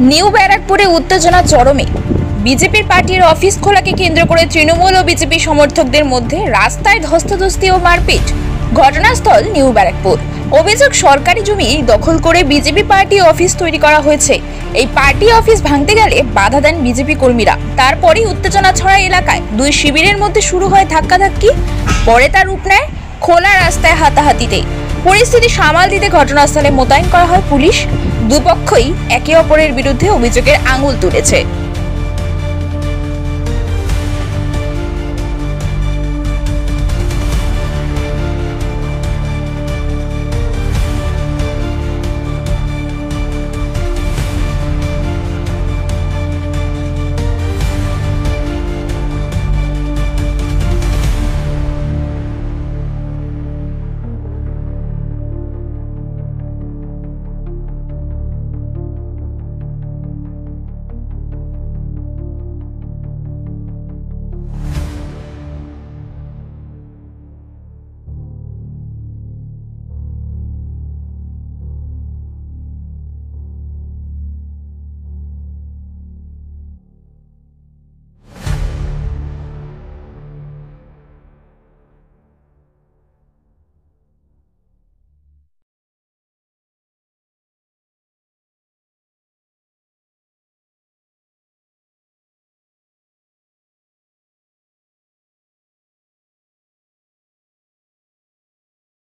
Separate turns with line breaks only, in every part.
New ব্যারাকপুরে উত্তেজনা চরমে। বিজেপির পার্টির অফিস খোলাকে কেন্দ্র করে তৃণমূল ও বিজেপি সমর্থকদের মধ্যে রাস্তায় ধস্তাধস্তি ও মারপিট। ঘটনাস্থল নিউ ব্যারাকপুর। অভিযোগ, সরকারি জমি দখল করে বিজেপি পার্টি অফিস তৈরি করা হয়েছে। এই পার্টি অফিস ভাঙতে গেলে বাধা দেন বিজেপি কর্মীরা। তারপরেই উত্তেজনা ছড়ায় এলাকায়। দুই শিবিরের মধ্যে শুরু হয় ধাক্কাধাক্কি, পরে তার রূপ নেয় খোলা রাস্তায় হাতাহাতিতে। পরিস্থিতি সামাল দিতে ঘটনাস্থলে মোতায়েন করা হয় পুলিশ। দুপক্ষই একে অপরের বিরুদ্ধে অভিযোগের আঙুল তুলেছে।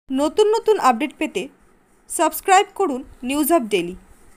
নতুন নতুন আপডেট পেতে সাবস্ক্রাইব করুন নিউজ হাব ডেইলি।